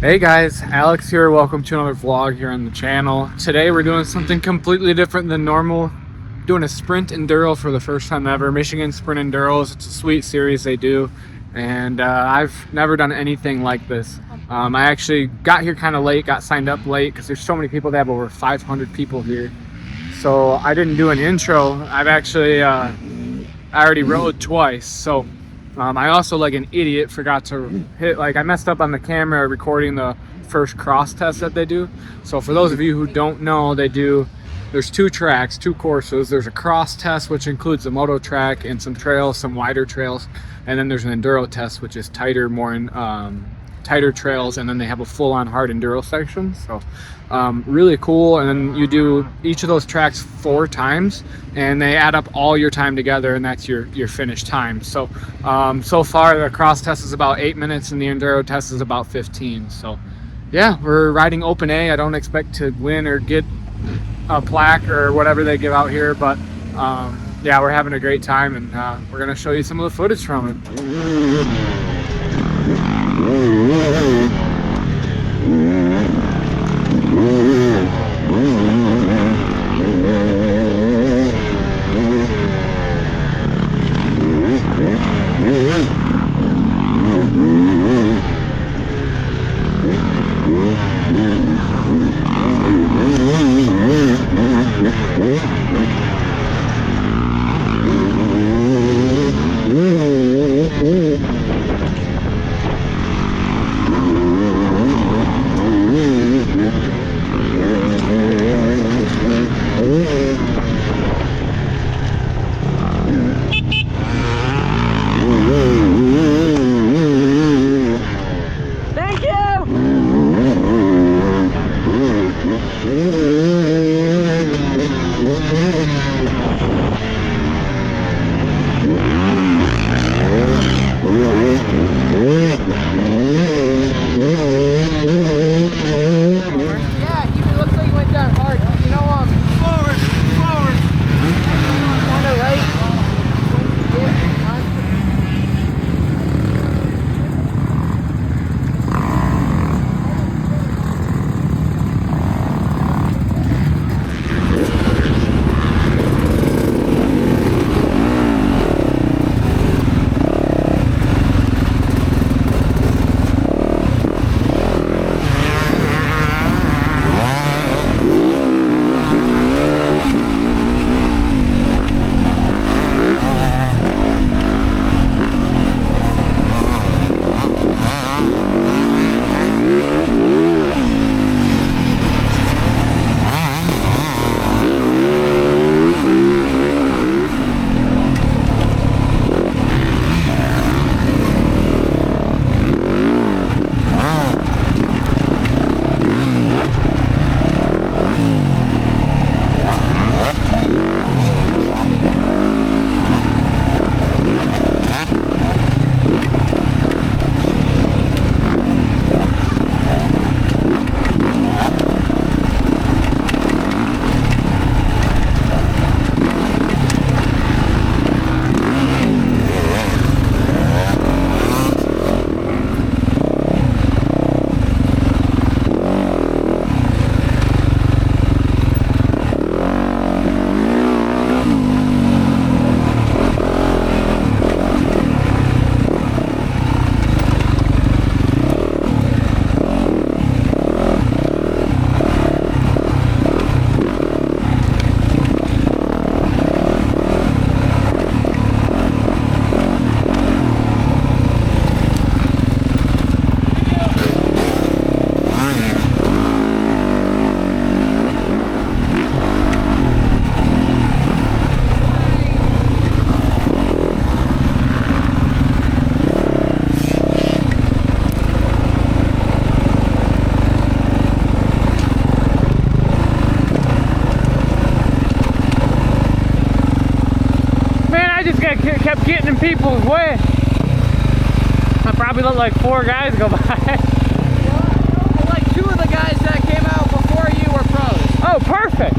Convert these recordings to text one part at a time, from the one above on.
Hey guys, Alex here. Welcome to another vlog here on the channel. Today we're doing something completely different than normal. Doing a sprint enduro for the first time ever. Michigan Sprint Enduros. It's a sweet series they do, and I've never done anything like this. I actually got here kind of late, got signed up late because there's so many people. They have over 500 people here, so I didn't do an intro. I've actually I already rode twice, so I also, like an idiot, forgot to hit, I messed up on the camera recording the first cross test that they do. So for those of you who don't know, there's two tracks, two courses. There's a cross test, which includes a moto track and some trails, some wider trails. And then there's an enduro test, which is tighter, tighter trails. And then they have a full-on hard enduro section. So really cool. And then you do each of those tracks 4 times, and they add up all your time together, and that's your finished time. So so far the cross test is about 8 minutes and the enduro test is about 15. So yeah, we're riding open A. I don't expect to win or get a plaque or whatever they give out here, but yeah, we're having a great time, and we're gonna show you some of the footage from it. Kept getting in people's way. I probably let like 4 guys go by. Well, like 2 of the guys that came out before you were pros. Oh, perfect.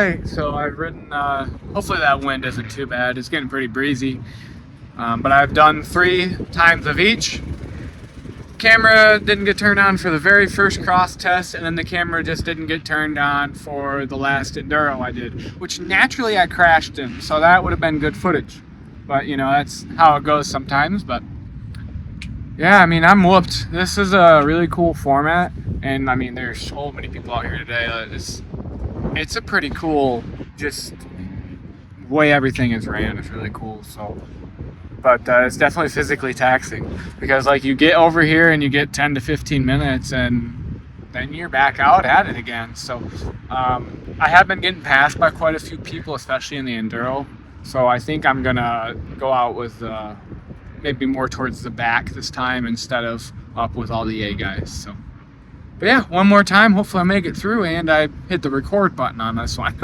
right, so I've ridden, hopefully that wind isn't too bad. It's getting pretty breezy. But I've done 3 times of each. Camera didn't get turned on for the very first cross test, and then the camera just didn't get turned on for the last enduro I did, which naturally I crashed in, so that would have been good footage. But you know, that's how it goes sometimes. But yeah, I mean, I'm whooped. This is a really cool format, and I mean, there's so many people out here today. It's a pretty cool, just way everything is ran is really cool. So, but it's definitely physically taxing, because like you get over here and you get 10 to 15 minutes and then you're back out at it again. So I have been getting passed by quite a few people, especially in the enduro. So I think I'm gonna go out with maybe more towards the back this time instead of up with all the A guys. So, but yeah, one more time, hopefully I make it through and I hit the record button on this one.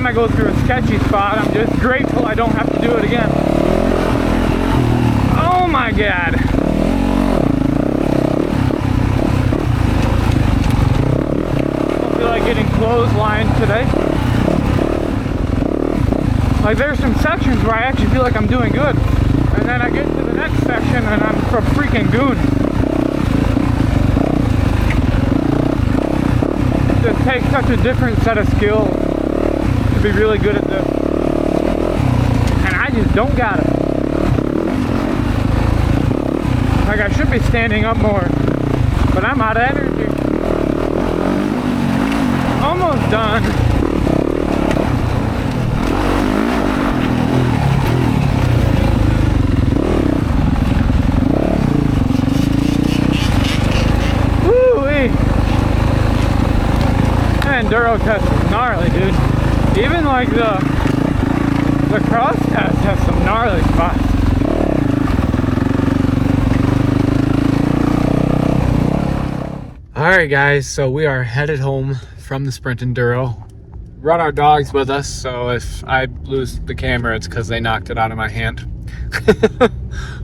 I go through a sketchy spot, I'm just grateful I don't have to do it again. Oh my god. I feel like getting clotheslined today. Like there's some sections where I actually feel like I'm doing good, and then I get to the next section and I'm a freaking goon. It just takes such a different set of skills to be really good at this, and I just don't got it. Like I should be standing up more, but I'm out of energy. Almost done. Woo-wee. That enduro test is gnarly, dude. Even like the cross test has some gnarly spots. Alright guys, so we are headed home from the Sprint Enduro. Brought our dogs with us, so if I lose the camera, it's because they knocked it out of my hand.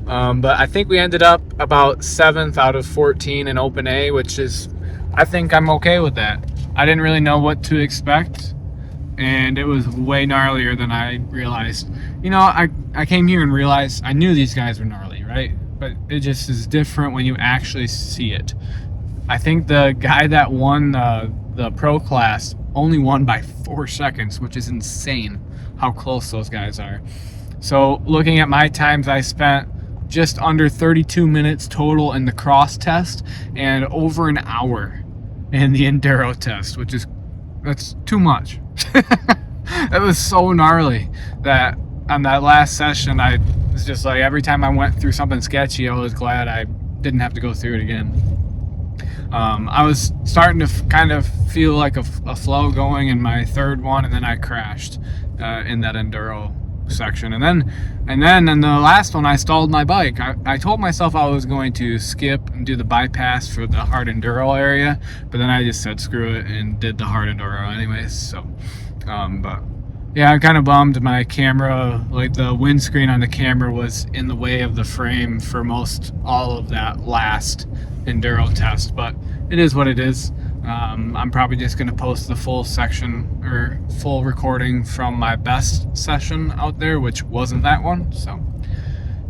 But I think we ended up about 7th out of 14 in Open A, which is, I think I'm okay with that. I didn't really know what to expect, and it was way gnarlier than I realized. You know, I came here and realized I knew these guys were gnarly, right? But it just is different when you actually see it. I think the guy that won the pro class only won by 4 seconds, which is insane how close those guys are. So looking at my times, I spent just under 32 minutes total in the cross test and over an hour in the enduro test, that's too much. That was so gnarly that on that last session, I was just like, every time I went through something sketchy, I was glad I didn't have to go through it again. I was starting to kind of feel like a flow going in my third one, and then I crashed in that enduro section, and then in the last one I stalled my bike. I told myself I was going to skip and do the bypass for the hard enduro area, but then I just said screw it and did the hard enduro anyways. So but yeah, I'm kind of bummed. My camera, like the windscreen on the camera, was in the way of the frame for all of that last enduro test, but it is what it is. I'm probably just going to post the full section or full recording from my best session out there, which wasn't that one. So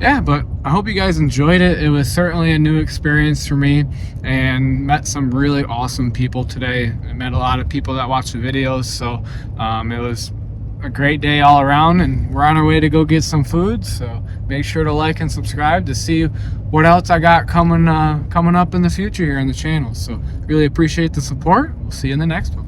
yeah, but I hope you guys enjoyed it. It was certainly a new experience for me, and met some really awesome people today. I met a lot of people that watch the videos, so it was a great day all around, and we're on our way to go get some food. So make sure to like and subscribe to see what else I got coming up in the future here on the channel. So really appreciate the support. We'll see you in the next one.